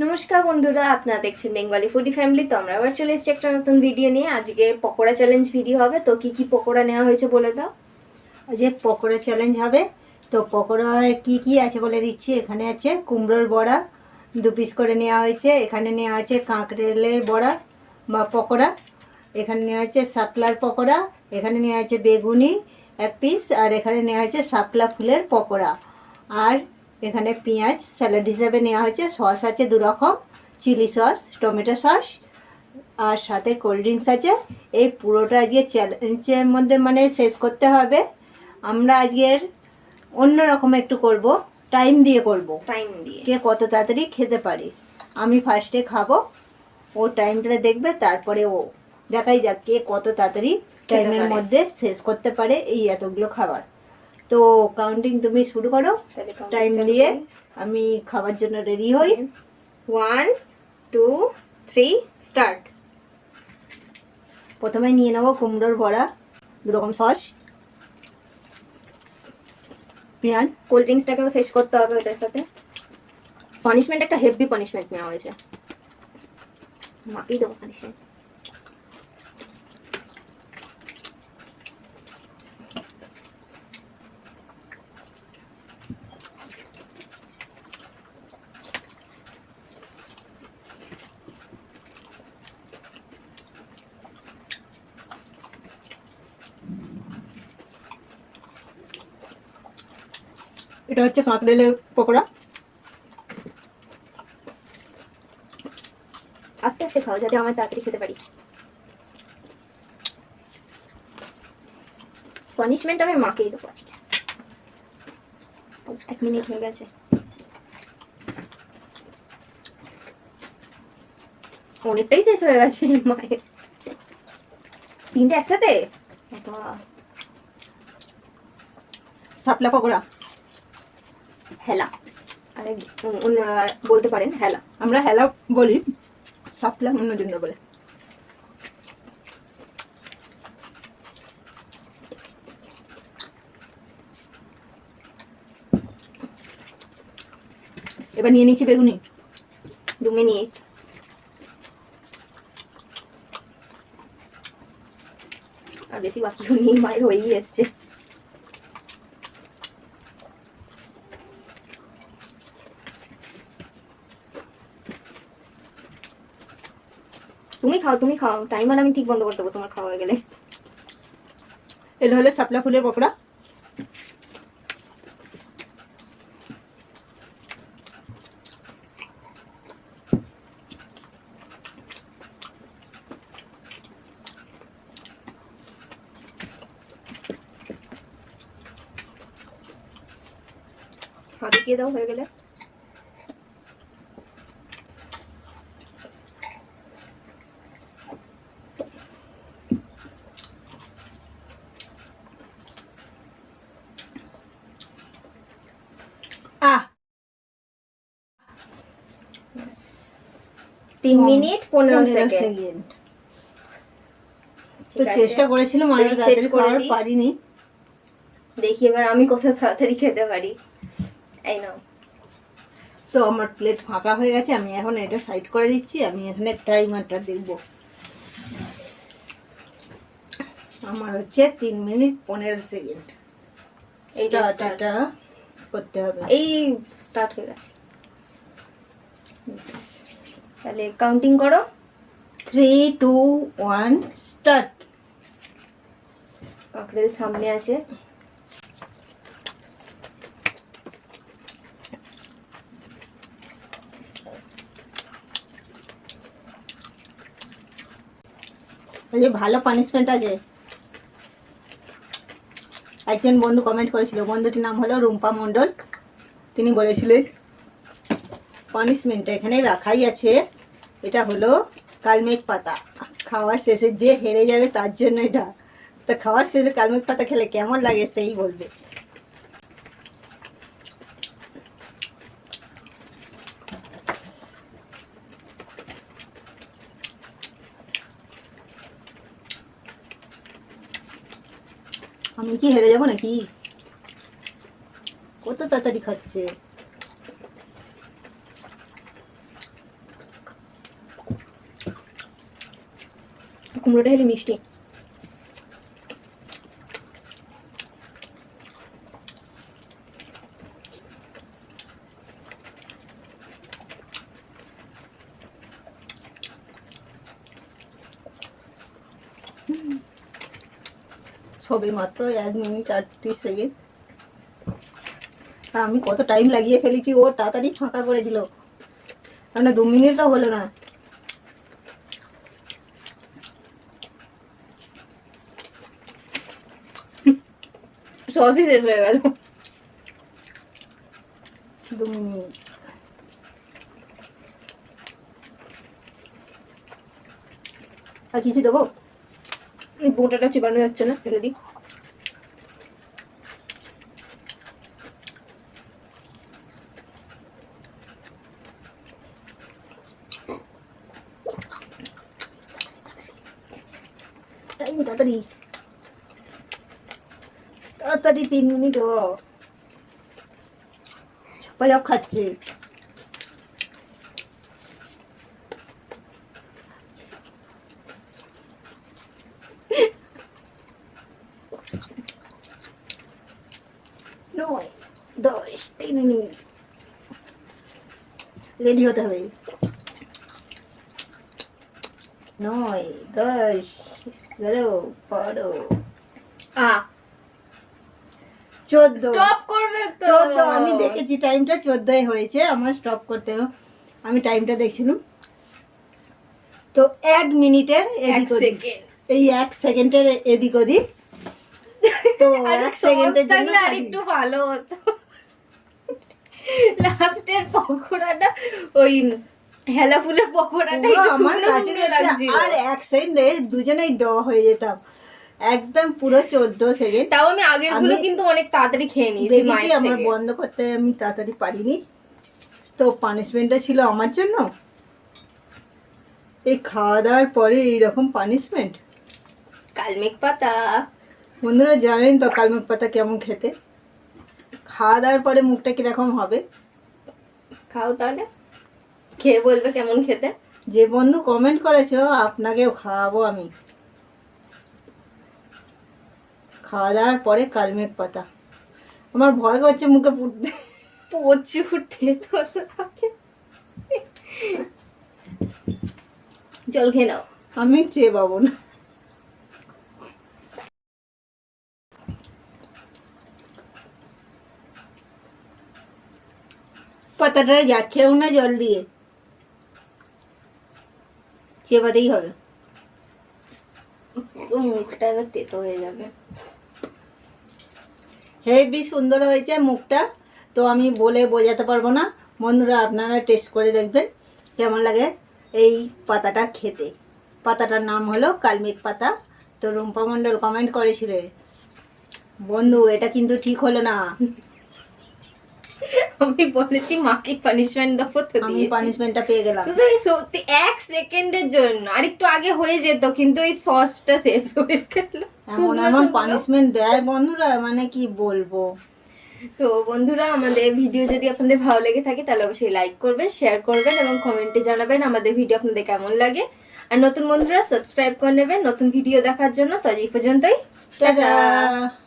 নমস্কার বন্ধুরা, আপনারা দেখছেন বেঙ্গলি ফুডি ফ্যামিলি। তো আমরা আবার চলে এসেছি একটা নতুন ভিডিও নিয়ে। আজকে পকোড়া চ্যালেঞ্জ ভিডিও হবে। তো কি কি পকোড়া নেওয়া হয়েছে বলে দাও। যে পকোড়া চ্যালেঞ্জ হবে, তো পকোড়ায় কি কি আছে বলে দিচ্ছি। এখানে আছে কুমড়োর বড়া 2 পিস করে নেওয়া হয়েছে। এখানে নেওয়া আছে কাঁকরেলের বড়া বা পকোড়া। এখানে নেওয়া আছে শাপলার পকোড়া। এখানে নেওয়া আছে বেগুনি 1 পিস। আর এখানে নেওয়া হয়েছে শাপলা ফুলের পকোড়া। আর এখানে পেঁয়াজ স্যালাড হিসাবে নেওয়া হয়েছে। সস আছে 2 রকম, চিলি সস, টমেটো সস, আর সাথে কোল্ড ড্রিঙ্কস আছে। এই পুরোটা আজকে চ্যালেঞ্জের মধ্যে মানে শেষ করতে হবে। আমরা আজকের অন্য রকম একটু করব, টাইম দিয়ে করব, টাইম দিয়ে কে কত তাড়াতাড়ি খেতে পারে। আমি ফার্স্টে খাবো, ও টাইমটা দেখবে, তারপরে ও দেখাই যাক কে কত তাড়াতাড়ি টাইমের মধ্যে শেষ করতে পারে এই এতগুলো খাবার। তো কাউন্টিং তুমি শুরু করো, টাইম দিয়ে আমি খাবার জন্য রেডি হই। 1 2 3 স্টার্ট। প্রথমে নিয়ে নেবো কুমড়োর বড়া 2 রকম সস, পেঁয়াজ। কোল্ড ড্রিঙ্কসটাকেও শেষ করতে হবে ওটার সাথে। পানিশমেন্ট একটা হেভি পানিশমেন্ট নেওয়া হয়েছে। মাকেই দেবো পানিশমেন্ট। এটা হচ্ছে কাঁকরেলের পকোড়া। আস্তে আস্তে খাও যাতে আমার তাড়াতাড়ি খেতে পারি। পানিশমেন্ট আমি মাকেই দেবো আজকে। 1 মিনিট হয়ে গেছে। অনেকটাই শেষ হয়ে গেছে মায়ের। 3টে একসাথে। শাপলা পকোড়া, হেলা, আরে অন্যরা বলতে পারেন হেলা। আমরা হেলা বলি, শাপলা অন্যজনরা বলে। এবার নিয়ে নিচ্ছি বেগুনি। 2 মিনিট। আর বেশি বাকি নেই, মায়ের হয়েই এসছে। তুমি খাও, টাইমার আমি ঠিক বন্ধ করে দেবো তোমার খাওয়া হয়ে গেলে। এটা হলো শাপলা ফুলের পকোড়া। হাতে দিয়ে দাও হয়ে গেলে। আহ 3 মিনিট 15 সেকেন্ড। তো চেষ্টা করেছিলাম আর তাড়াতাড়ি খাওয়ার পারিনি। দেখি এবার আমি কত তাড়াতাড়ি খেতে পারি। এই নাও। তো আমার প্লেট ফাঁকা হয়ে গেছে, আমি এখন এটা সাইড করে দিচ্ছি। আমি এখানে টাইমারটা দেখব। আমার হচ্ছে 3 মিনিট 15 সেকেন্ড। এটা করতে হবে। এই স্টার্ট হয়ে গেছে। তাহলে কাউন্টিং করো। 3 2 1 স্টার্ট। কাকরেল সামনে আছে। যে ভালো পানিশমেন্ট আছে। একজন বন্ধু কমেন্ট করেছিল, বন্ধুটির নাম হলো রুম্পা মণ্ডল। তিনি বলেছিলেন পানিশমেন্টটা এখানে রাখাই আছে, এটা হলো কালমেঘ পাতা। খাওয়ার শেষে যে হেরে যাবে তার জন্য এটা। তো খাওয়ার শেষে কালমেঘ পাতা খেলে কেমন লাগে সেই বলবে। আমি কি হেরে যাবো নাকি? কত তাড়াতাড়ি খাচ্ছে। কুমড়োটা হেলে মিষ্টি। সবে মাত্র 1 মিনিট 38 সেকেন্ড। আমি কত টাইম লাগিয়ে ফেলেছি, ও তাড়াতাড়ি ফাঁকা করে দিল, মানে 2 মিনিটও হলো না। সসই শেষ হয়ে গেল। 2 মিনিট। আর কিছু দেবো? বোটাটা চিবানো যাচ্ছে না, ফেলে দিই। তাড়াতাড়ি তাড়াতাড়ি 3 মিনিট ও ছাপাজাপ খাচ্ছে। নয় 10 3 মিনিট রেডি হতে হবে। 9 10 11 12 14। স্টপ করবে তো? 14 আমি দেখেছি টাইমটা, 14 হয়েছে। আমার স্টপ করতে হবে, আমি টাইমটা দেখছিলাম। তো 1 মিনিটের এদিক ওদিক, এই 1 সেকেন্ডের এদিক ওদিক। তো 1 সেকেন্ডের জন্য আর একটু ভালো হতো। লাস্টের পকোড়াটা ওই হেলা ফুলের পকোড়াটা একটু আমার শুকনো কাছে শুকনো লাগছিল। আর 1 সেকেন্ডে দুজনেই হয়ে যেতাম, একদম পুরো 14 সেকেন্ড। তাও আমি আগের গুলো কিন্তু অনেক তাড়াতাড়ি খেয়ে নিয়েছি দেখেছি, মায়ের আমার থেকে। বন্ধ করতে আমি তাড়াতাড়ি পারিনি, তো পানিশমেন্টটা ছিল আমার জন্য। এই খাওয়া দাওয়ার পরে এইরকম পানিশমেন্ট। কালমেঘ পাতা বন্ধুরা জানেন তো কালমেঘ পাতা কেমন খেতে, খাওয়া দাওয়ার পরে মুখটা কিরকম হবে। খাও তাহলে, খেয়ে বলবে কেমন খেতে। যে বন্ধু কমেন্ট করেছো আপনাকেও খাওয়াবো আমি। খাওয়া দাওয়ার পরে কালমেঘ পাতা, আমার ভয় করছে মুখে পুড়তে। প্রচুর তেতো লাগে। জল খেয়ে নাও। আমি চেয়ে পাবো না। পাতাটা যাচ্ছেও না জল দিয়ে, চেবাতেই হবে। পুরো মুখটা এবার তেতো হয়ে যাবে। হেবি সুন্দর হয়েছে মুখটা, তো আমি বলে বোঝাতে পারবো না। বন্ধুরা আপনারা টেস্ট করে দেখবেন কেমন লাগে এই পাতাটা খেতে। পাতাটার নাম হলো কালমেঘ পাতা। তো রুম্পা মণ্ডল কমেন্ট করেছিলে, বন্ধু এটা কিন্তু ঠিক হলো না। আমি বলেছি মাকে পানিশমেন্ট দেবো, তো আমি দিয়েছি। পানিশমেন্টটা পেয়ে গেলাম। শুধু এই সত্যি 1 সেকেন্ডের জন্য, আর একটু আগে হয়ে যেত, কিন্তু এই সসটা শেষ হয়ে গেল। এমন এমন পানিশমেন্ট দেয় বন্ধুরা, মানে কি বলবো। তো বন্ধুরা, আমাদের ভিডিও যদি আপনাদের ভালো লেগে থাকে তাহলে অবশ্যই লাইক করবেন, শেয়ার করবেন এবং কমেন্টে জানাবেন আমাদের ভিডিও আপনাদের কেমন লাগে। আর নতুন বন্ধুরা সাবস্ক্রাইব করে নেবেন নতুন ভিডিও দেখার জন্য। তো আজ এই পর্যন্তই, টাটা। টাটা।